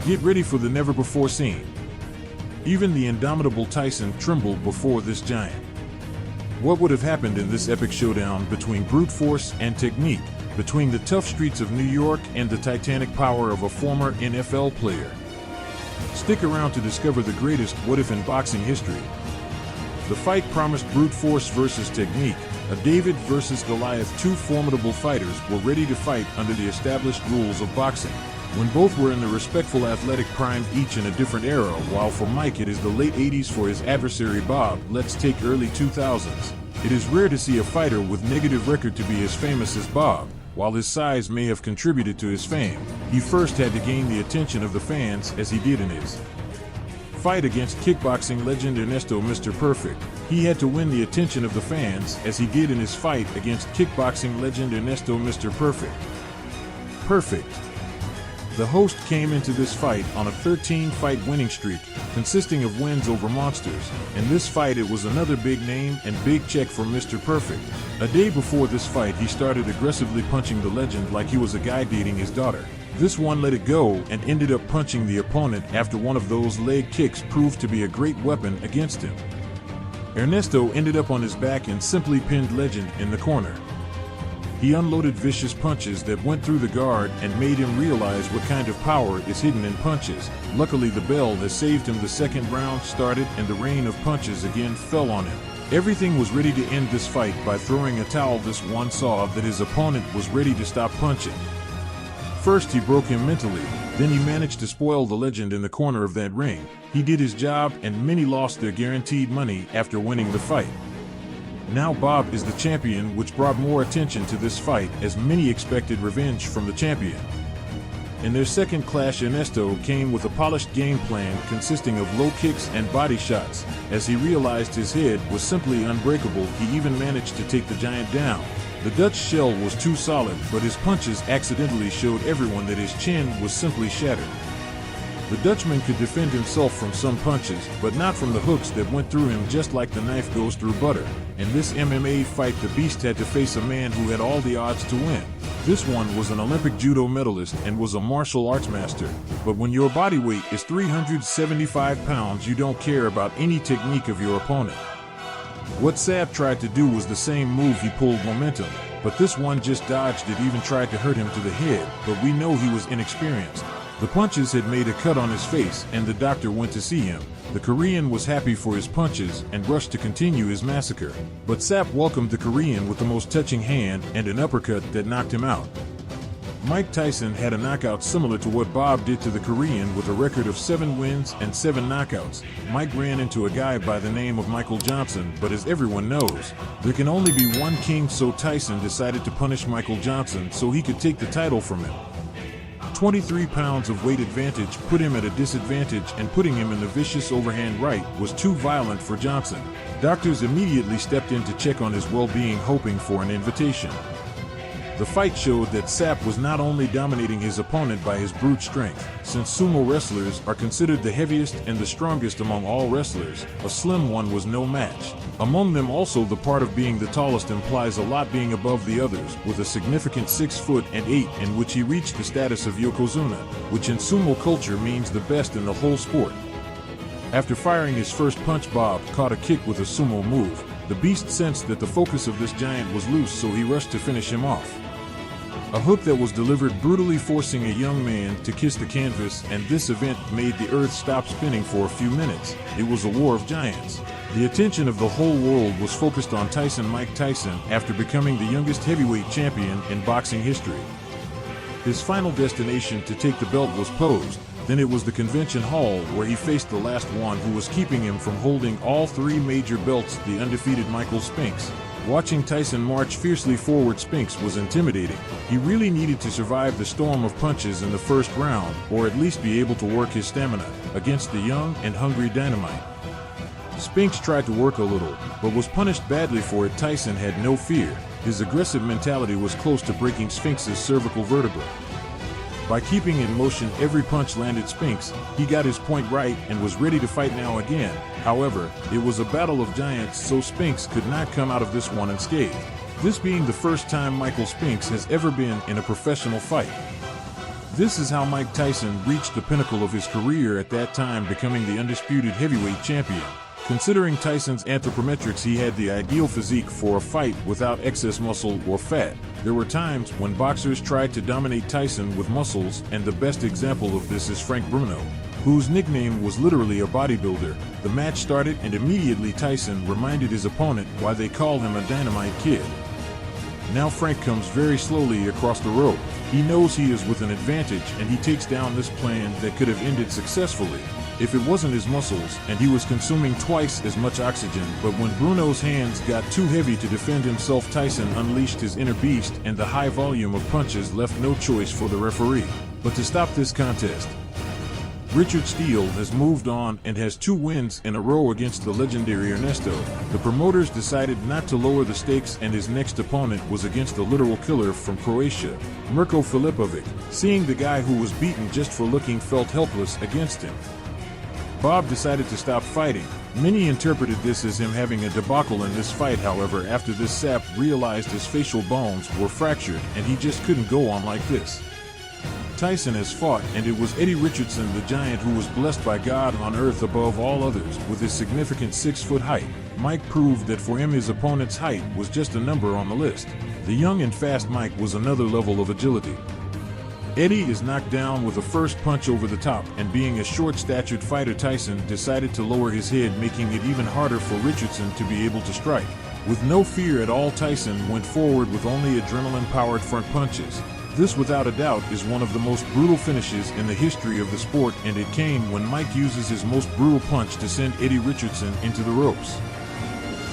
Get ready for the never-before scene. Even the indomitable Tyson trembled before this giant. What would have happened in this epic showdown between brute force and technique, between the tough streets of New York and the titanic power of a former NFL player? Stick around to discover the greatest what-if in boxing history. The fight promised brute force versus technique, a David versus Goliath. Two formidable fighters were ready to fight under the established rules of boxing, when both were in the respectful athletic prime, each in a different era. While for Mike it is the late 80s, for his adversary Bob, let's take early 2000s. It is rare to see a fighter with negative record to be as famous as Bob. While his size may have contributed to his fame, he first had to gain the attention of the fans, as he did in his fight against kickboxing legend Ernesto Mr. Perfect. He had to win the attention of the fans, as he did in his fight against kickboxing legend Ernesto Mr. Perfect. The host came into this fight on a 13-fight winning streak, consisting of wins over monsters. In this fight it was another big name and big check for Mr. Perfect. A day before this fight he started aggressively punching the legend like he was a guy dating his daughter. This one let it go and ended up punching the opponent after one of those leg kicks proved to be a great weapon against him. Ernesto ended up on his back and simply pinned legend in the corner. He unloaded vicious punches that went through the guard and made him realize what kind of power is hidden in punches. Luckily the bell has saved him. The second round started and the rain of punches again fell on him. Everything was ready to end this fight by throwing a towel. This one saw that his opponent was ready to stop punching. First he broke him mentally, then he managed to spoil the legend in the corner of that ring. He did his job and many lost their guaranteed money after winning the fight. Now Bob is the champion, which brought more attention to this fight as many expected revenge from the champion. In their second clash, Ernesto came with a polished game plan consisting of low kicks and body shots. As he realized his head was simply unbreakable, he even managed to take the giant down. The Dutch shell was too solid, but his punches accidentally showed everyone that his chin was simply shattered. The Dutchman could defend himself from some punches, but not from the hooks that went through him just like the knife goes through butter. In this MMA fight, the Beast had to face a man who had all the odds to win. This one was an Olympic judo medalist and was a martial arts master. But when your body weight is 375 pounds, you don't care about any technique of your opponent. What Sapp tried to do was the same move. He pulled momentum, but this one just dodged it, even tried to hurt him to the head, but we know he was inexperienced. The punches had made a cut on his face and the doctor went to see him. The Korean was happy for his punches and rushed to continue his massacre. But Sapp welcomed the Korean with the most touching hand and an uppercut that knocked him out. Mike Tyson had a knockout similar to what Bob did to the Korean with a record of 7 wins and 7 knockouts. Mike ran into a guy by the name of Michael Johnson, but as everyone knows, there can only be one king, so Tyson decided to punish Michael Johnson so he could take the title from him. 23 pounds of weight advantage put him at a disadvantage, and putting him in the vicious overhand right was too violent for Johnson. Doctors immediately stepped in to check on his well-being, hoping for an invitation. The fight showed that Sapp was not only dominating his opponent by his brute strength. Since sumo wrestlers are considered the heaviest and the strongest among all wrestlers, a slim one was no match. Among them also, the part of being the tallest implies a lot, being above the others, with a significant 6'8", in which he reached the status of yokozuna, which in sumo culture means the best in the whole sport. After firing his first punch, Bob caught a kick with a sumo move. The Beast sensed that the focus of this giant was loose, so he rushed to finish him off. A hook that was delivered brutally, forcing a young man to kiss the canvas, and this event made the earth stop spinning for a few minutes. It was a war of giants. The attention of the whole world was focused on Mike Tyson, after becoming the youngest heavyweight champion in boxing history. His final destination to take the belt was posed. Then it was the convention hall, where he faced the last one who was keeping him from holding all 3 major belts, the undefeated Michael Spinks. Watching Tyson march fiercely forward, Spinks was intimidating. He really needed to survive the storm of punches in the first round, or at least be able to work his stamina against the young and hungry Dynamite. Spinks tried to work a little, but was punished badly for it. Tyson had no fear. His aggressive mentality was close to breaking Spinks' cervical vertebra. By keeping in motion, every punch landed Spinks. He got his point right and was ready to fight now again. However, it was a battle of giants, so Spinks could not come out of this one unscathed. This being the first time Michael Spinks has ever been in a professional fight. This is how Mike Tyson reached the pinnacle of his career at that time, becoming the undisputed heavyweight champion. Considering Tyson's anthropometrics, he had the ideal physique for a fight without excess muscle or fat. There were times when boxers tried to dominate Tyson with muscles, and the best example of this is Frank Bruno, whose nickname was literally a bodybuilder. The match started, and immediately Tyson reminded his opponent why they call him a dynamite kid. Now Frank comes very slowly across the rope. He knows he is with an advantage, and he takes down this plan that could have ended successfully if it wasn't his muscles and he was consuming twice as much oxygen. But when Bruno's hands got too heavy to defend himself, Tyson unleashed his inner beast, and the high volume of punches left no choice for the referee but to stop this contest. Richard Steele has moved on and has 2 wins in a row against the legendary Ernesto. The promoters decided not to lower the stakes, and his next opponent was against a literal killer from Croatia, Mirko Filipovic. Seeing the guy who was beaten just for looking felt helpless against him, Bob decided to stop fighting. Many interpreted this as him having a debacle in this fight. However, after this, Sapp realized his facial bones were fractured and he just couldn't go on like this. Tyson has fought, and it was Eddie Richardson, the giant, who was blessed by God on earth above all others with his significant 6-foot height. Mike proved that for him his opponent's height was just a number on the list. The young and fast Mike was another level of agility. Eddie is knocked down with a first punch over the top, and being a short-statured fighter, Tyson decided to lower his head, making it even harder for Richardson to be able to strike. With no fear at all, Tyson went forward with only adrenaline-powered front punches. This, without a doubt, is one of the most brutal finishes in the history of the sport, and it came when Mike uses his most brutal punch to send Eddie Richardson into the ropes.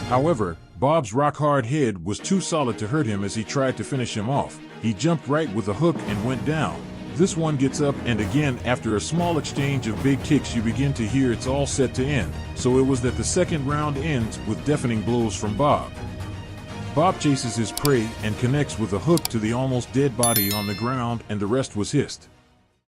However, Bob's rock-hard head was too solid to hurt him as he tried to finish him off. He jumped right with a hook and went down. This one gets up, and again, after a small exchange of big kicks, you begin to hear it's all set to end. So it was that the second round ends with deafening blows from Bob. Bob chases his prey and connects with a hook to the almost dead body on the ground, and the rest was hissed.